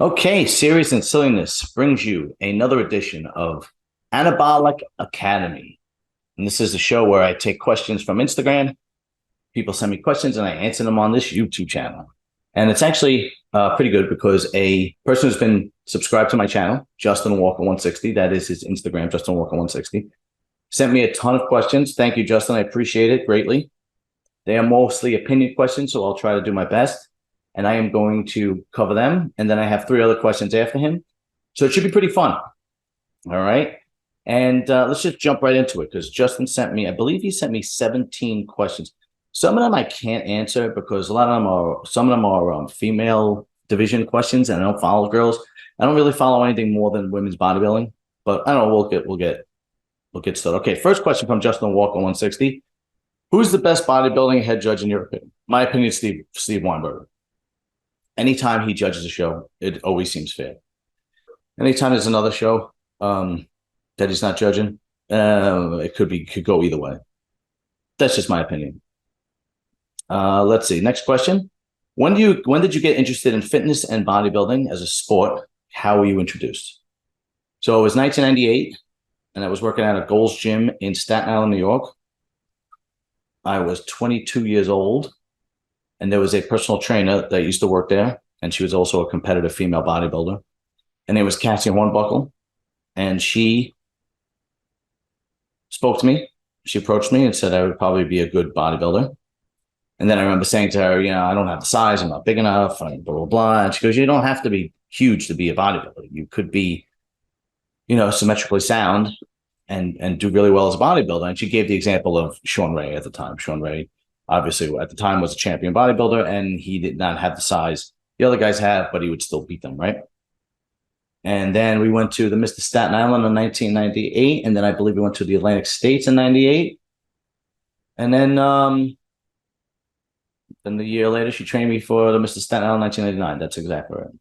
Okay, Serious and Silliness brings you another edition of Anabolic Academy. And this is a show where I take questions from Instagram. People send me questions and I answer them on this YouTube channel. And it's actually pretty good because a person who's been subscribed to my channel, Justin Walker 160, that is his Instagram, Justin Walker 160, sent me a ton of questions. Thank you, Justin. I appreciate it greatly. They are mostly opinion questions, so I'll try to do my best. And I am going to cover them. And then I have three other questions after him. So it should be pretty fun. All right. And let's just jump right into it because Justin sent me, I believe he sent me 17 questions. Some of them I can't answer because some of them are female division questions, and I don't follow girls. I don't really follow anything more than women's bodybuilding, but I don't know. We'll get started. Okay. First question from Justin Walker 160. Who's the best bodybuilding head judge in your opinion? My opinion is Steve Weinberger. Anytime he judges a show, it always seems fair. Anytime there's another show that he's not judging, it could go either way. That's just my opinion. Let's see. Next question. When did you get interested in fitness and bodybuilding as a sport? How were you introduced? So it was 1998, and I was working at a Gold's Gym in Staten Island, New York. I was 22 years old, and there was a personal trainer that used to work there, and she was also a competitive female bodybuilder. And it was Cassie Hornbuckle, and she spoke to me. She approached me and said I would probably be a good bodybuilder. And then I remember saying to her, I don't have the size, I'm not big enough, and blah, blah, blah. And she goes, you don't have to be huge to be a bodybuilder. You could be, symmetrically sound and do really well as a bodybuilder. And she gave the example of Sean Ray at the time. Sean Ray, obviously, at the time was a champion bodybuilder, and he did not have the size the other guys have, but he would still beat them, right? And then we went to the Mr. Staten Island in 1998, and then I believe we went to the Atlantic States in 98. And then the year later, she trained me for the Mr. Staten Island 1999. That's exactly right.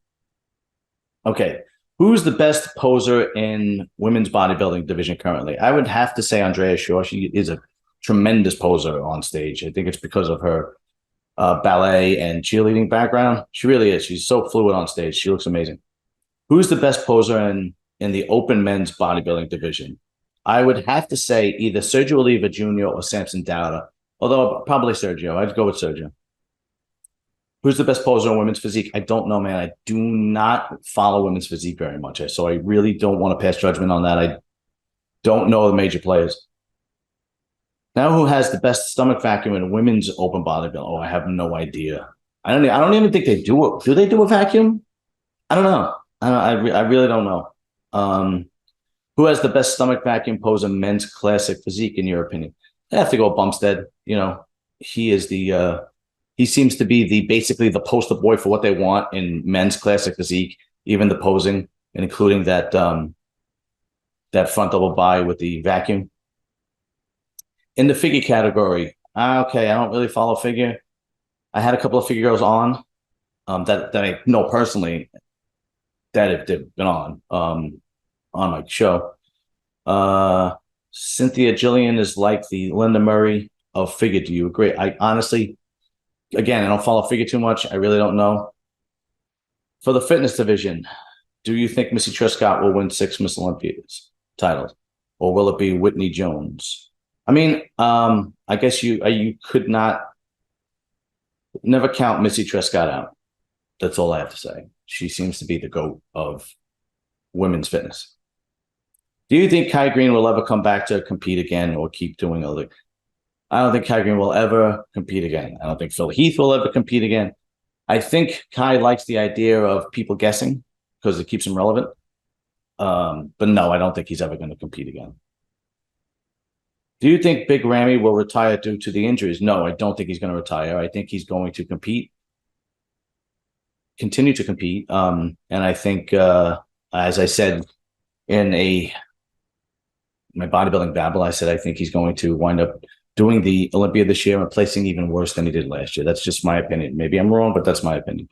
Okay. Who's the best poser in women's bodybuilding division currently? I would have to say Andrea Shaw. She is a tremendous poser on stage. I think it's because of her ballet and cheerleading background. She really is. She's so fluid on stage. She looks amazing. Who's the best poser in the open men's bodybuilding division? I would have to say either Sergio Oliva Jr. or Samson Dowda, although probably Sergio. I'd go with Sergio. Who's the best poser in women's physique? I don't know, man. I do not follow women's physique very much, so I really don't want to pass judgment on that. I don't know the major players. Now, who has the best stomach vacuum in women's open bodybuilding? Oh, I have no idea. I don't even think they do it. Do they do a vacuum? I don't know. I really don't know. Who has the best stomach vacuum pose in men's classic physique, in your opinion? I have to go Bumstead. He is he seems to be basically the poster boy for what they want in men's classic physique, even the posing, and including that front double bi with the vacuum. In the figure category, okay, I don't really follow figure. I had a couple of figure girls on that I know personally that have been on my show. Cynthia Jillian is like the Linda Murray of figure. Do you agree? I honestly, again, I don't follow figure too much. I really don't know. For the fitness division, do you think Missy Trescott will win 6 Miss Olympias titles, or will it be Whitney Jones? I mean, I guess you could never count Missy Trescott out. That's all I have to say. She seems to be the GOAT of women's fitness. Do you think Kai Green will ever come back to compete again or keep doing other? I don't think Kai Green will ever compete again. I don't think Phil Heath will ever compete again. I think Kai likes the idea of people guessing because it keeps him relevant. But no, I don't think he's ever going to compete again. Do you think Big Ramy will retire due to the injuries? No, I don't think he's going to retire. I think he's going to continue to compete. And I think, as I said in my bodybuilding babble, I said I think he's going to wind up doing the Olympia this year and placing even worse than he did last year. That's just my opinion. Maybe I'm wrong, but that's my opinion.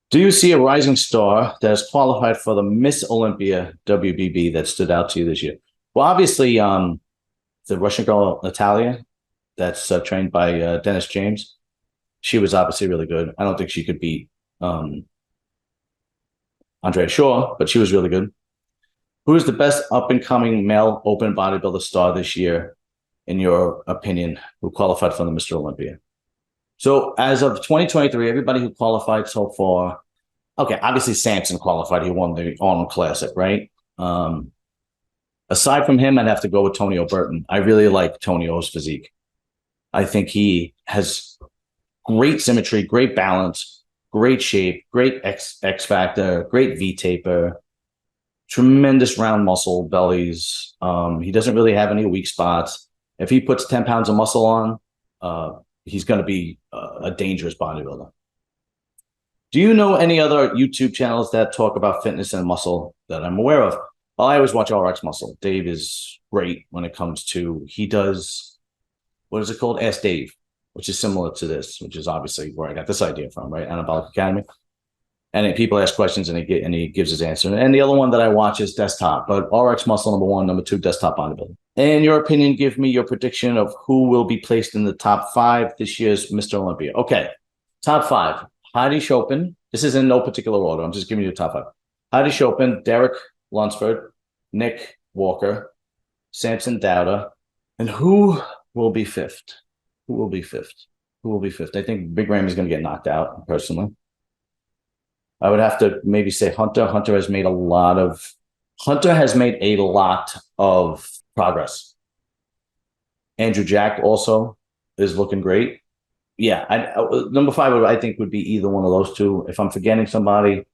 Do you see a rising star that has qualified for the Miss Olympia WBB that stood out to you this year? Well, obviously, the Russian girl, Natalia, that's trained by Dennis James. She was obviously really good. I don't think she could beat Andrea Shaw, but she was really good. Who is the best up-and-coming male open bodybuilder star this year, in your opinion, who qualified for the Mr. Olympia? So as of 2023, everybody who qualified so far, okay, obviously Samson qualified. He won the Arnold Classic, right? Aside from him, I'd have to go with Tony Burton. I really like Tony O's physique. I think he has great symmetry, great balance, great shape, great X factor, great V taper, tremendous round muscle bellies. He doesn't really have any weak spots. If he puts 10 pounds of muscle on, he's going to be a dangerous bodybuilder. Do you know any other YouTube channels that talk about fitness and muscle that I'm aware of? Well, I always watch RX Muscle. Dave is great when it comes to, he does, what is it called? Ask Dave, which is similar to this, which is obviously where I got this idea from, right? Anabolic Academy. And people ask questions and he gives his answer. And the other one that I watch is Desktop, but RX Muscle number 1, number 2, Desktop Bodybuilding. In your opinion, give me your prediction of who will be placed in the top 5 this year's Mr. Olympia. Okay, top 5. Heidi Chopin. This is in no particular order. I'm just giving you the top 5. Heidi Chopin, Derek Lunsford, Nick Walker, Samson Dowda. And who will be 5th? Who will be 5th? Who will be 5th? I think Big Ram is going to get knocked out, personally. I would have to maybe say Hunter. Hunter has made a lot of progress. Andrew Jack also is looking great. Yeah, number 5 I think would be either one of those two. If I'm forgetting somebody,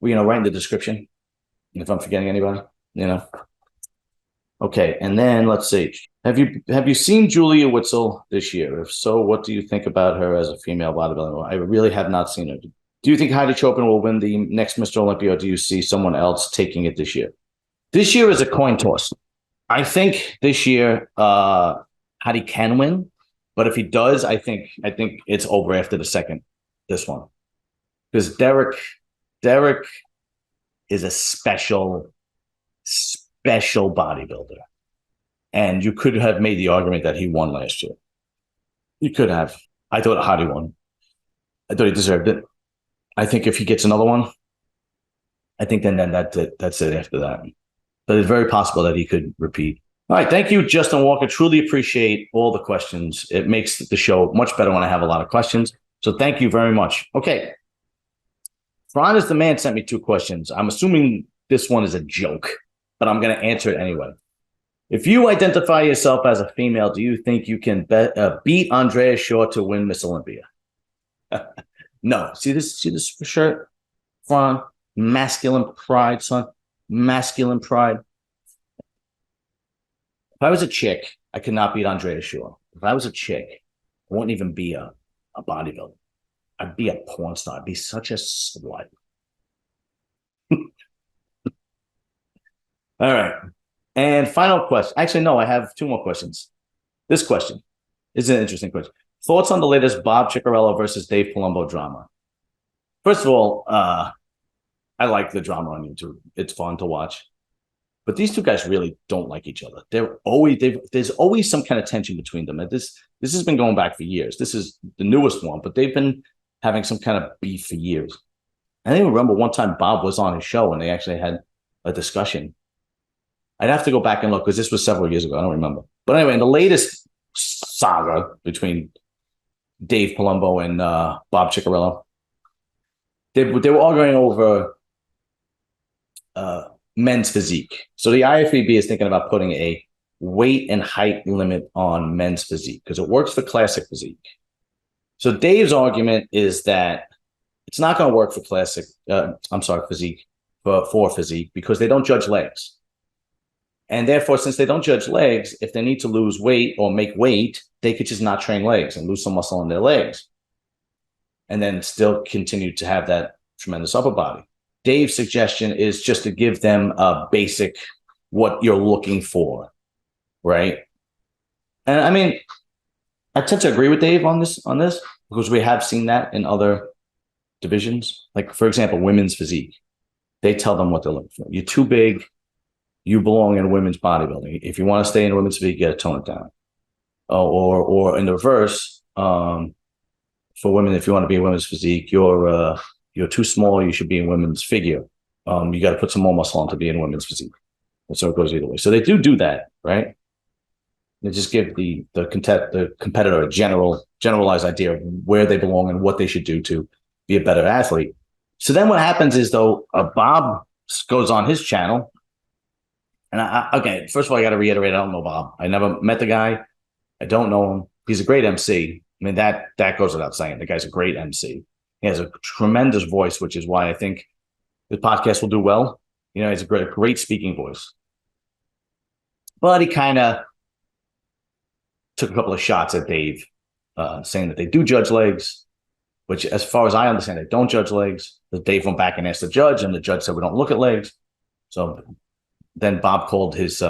write in the description. If I'm forgetting anybody, Okay, and then let's see. Have you seen Julia Witzel this year? If so, what do you think about her as a female bodybuilder? I really have not seen her. Do you think Heidi Chopin will win the next Mr. Olympia, or do you see someone else taking it this year? This year is a coin toss. I think this year Heidi can win, but if he does, I think it's over after this one. Because Derek is a special bodybuilder. And you could have made the argument that he won last year. You could have. I thought Heidi won. I thought he deserved it. I think if he gets another one, I think then that's it after that. But it's very possible that he could repeat. All right. Thank you, Justin Walker. Truly appreciate all the questions. It makes the show much better when I have a lot of questions. So thank you very much. Okay. Fran is the man sent me 2 questions. I'm assuming this one is a joke, but I'm going to answer it anyway. If you identify yourself as a female, do you think you can beat Andrea Shaw to win Miss Olympia? No. See this shirt? Fran, masculine pride, son. Masculine pride. If I was a chick, I could not beat Andrea Shaw. If I was a chick, I wouldn't even be a bodybuilder. I'd be a porn star. I'd be such a slut. All right. And final question. Actually, no, I have 2 more questions. This question is an interesting question. Thoughts on the latest Bob Cicherillo versus Dave Palumbo drama? First of all, I like the drama on YouTube. It's fun to watch. But these 2 guys really don't like each other. There's always some kind of tension between them. And this has been going back for years. This is the newest one, but they've been having some kind of beef for years. I even remember one time Bob was on his show and they actually had a discussion. I'd have to go back and look because this was several years ago. I don't remember. But anyway, in the latest saga between Dave Palumbo and Bob Cicherillo, they were arguing over men's physique. So the IFBB is thinking about putting a weight and height limit on men's physique because it works for classic physique. So Dave's argument is that it's not going to work for physique, for physique because they don't judge legs. And therefore, since they don't judge legs, if they need to lose weight or make weight, they could just not train legs and lose some muscle in their legs and then still continue to have that tremendous upper body. Dave's suggestion is just to give them a basic what you're looking for, right? And I mean, I tend to agree with Dave on this because we have seen that in other divisions. Like, for example, women's physique. They tell them what they're looking for. You're too big. You belong in women's bodybuilding. If you want to stay in women's physique, you got to tone it down. Or in the reverse, for women, if you want to be in women's physique, you're you're too small. You should be in women's figure. You got to put some more muscle on to be in women's physique. And so it goes either way. So they do that, right? They just give the competitor a generalized idea of where they belong and what they should do to be a better athlete. So then what happens is, though, Bob goes on his channel. And okay, first of all, I got to reiterate, I don't know Bob. I never met the guy. I don't know him. He's a great MC. I mean, that goes without saying. The guy's a great MC. He has a tremendous voice, which is why I think the podcast will do well. You know, he's a great speaking voice. But he kind of took a couple of shots at Dave, saying that they do judge legs, which, as far as I understand, they don't judge legs. But Dave went back and asked the judge, and the judge said, we don't look at legs. So then Bob called his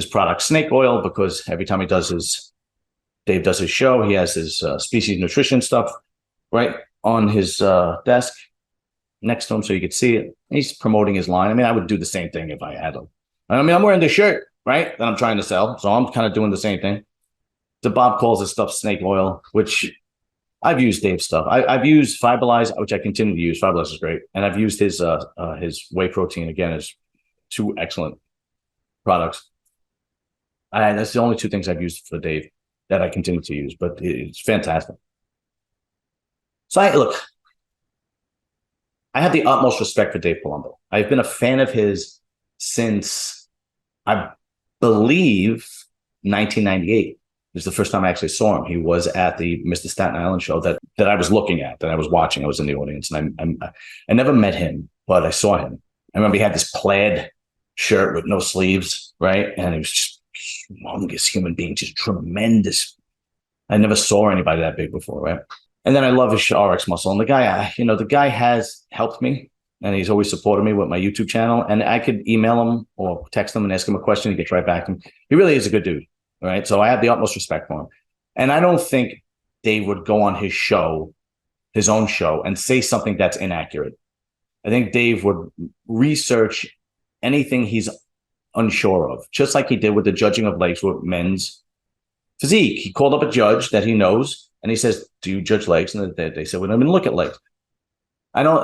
product snake oil, because every time Dave does his show, he has his species nutrition stuff right on his desk next to him so you could see it. He's promoting his line. I mean, I would do the same thing if I had them. I mean, I'm wearing the shirt, right, that I'm trying to sell, so I'm kind of doing the same thing. So Bob calls this stuff snake oil, which I've used Dave's stuff. I've used Fiberlize, which I continue to use. Fiberlize is great. And I've used his whey protein, again, as two excellent products. That's the only two things I've used for Dave that I continue to use, but it's fantastic. So I have the utmost respect for Dave Palumbo. I've been a fan of his since, I believe, 1998. This is the first time I actually saw him. He was at the Mr. Staten Island show that I was looking at, that I was watching. I was in the audience, and I never met him, but I saw him. I remember he had this plaid shirt with no sleeves, right? And he was just humongous human being, just tremendous. I never saw anybody that big before, right? And then I love his RX muscle. And the guy has helped me, and he's always supported me with my YouTube channel. And I could email him or text him and ask him a question. He gets right back to me. He really is a good dude, right? So I have the utmost respect for him. And I don't think Dave would go on his show, his own show, and say something that's inaccurate. I think Dave would research anything he's unsure of, just like he did with the judging of legs with men's physique. He called up a judge that he knows, and he says, do you judge legs? And they said, well, let me look at legs.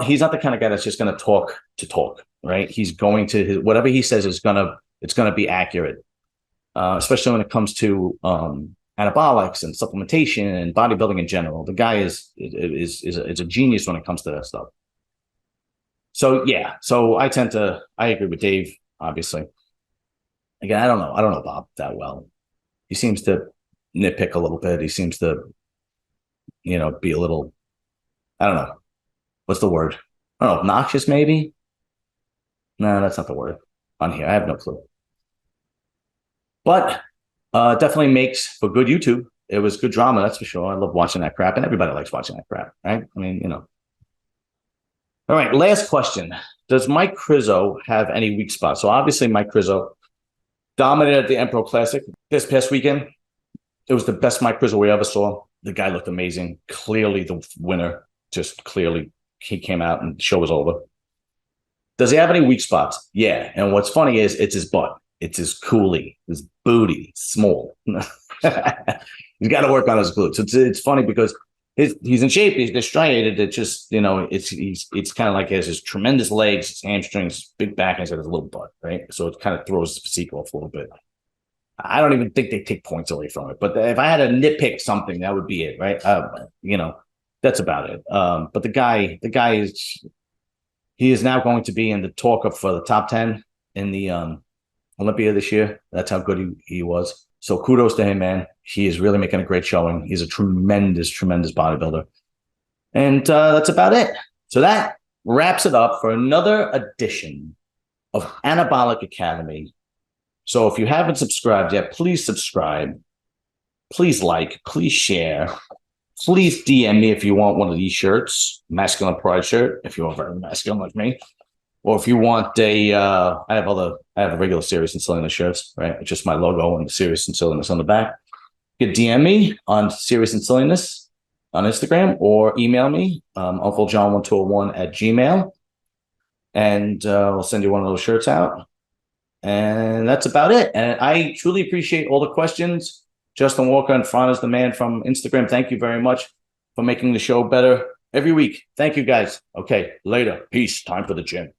He's not the kind of guy that's just going to talk, right? He's going to, whatever he says it's going to be accurate, especially when it comes to anabolics and supplementation and bodybuilding in general. The guy is a genius when it comes to that stuff. So yeah, I agree with Dave, obviously. Again, I don't know Bob that well. He seems to nitpick a little bit. He seems to, be a little, I don't know. What's the word? I don't know, obnoxious maybe? No, that's not the word on here. I have no clue. But definitely makes for good YouTube. It was good drama, that's for sure. I love watching that crap, and everybody likes watching that crap, right? I mean, All right, last question. Does Mike Rizzo have any weak spots? So obviously Mike Rizzo dominated the Empro Classic this past weekend. It was the best Mike Rizzo we ever saw. The guy looked amazing. Clearly the winner. Just clearly he came out and the show was over. Does he have any weak spots? Yeah. And what's funny is it's his butt. It's his coolie, his booty, small. He's got to work on his glutes. It's funny because he's in shape. He's striated. It just, it's kind of like he has his tremendous legs, his hamstrings, big back, and he's got his little butt, right? So it kind of throws the physique off a little bit. I don't even think they take points away from it. But if I had to nitpick something, that would be it, right? That's about it. But the guy he is now going to be in the talk for the top 10 in the Olympia this year. That's how good he was. So kudos to him, man. He is really making a great showing. He's a tremendous, tremendous bodybuilder. And that's about it. So that wraps it up for another edition of Anabolic Academy. So if you haven't subscribed yet, please subscribe. Please like. Please share. Please DM me if you want one of these shirts, masculine pride shirt, if you're very masculine like me. Or if you want I have a regular Serious and Silliness shirts, right? It's just my logo and the Serious and Silliness on the back. You can DM me on Serious and Silliness on Instagram, or email me, unclejohn1201@gmail.com, and we'll send you one of those shirts out. And that's about it. And I truly appreciate all the questions. Justin Walker and Fran is the man from Instagram. Thank you very much for making the show better. Every week. Thank you, guys. Okay, later. Peace. Time for the gym.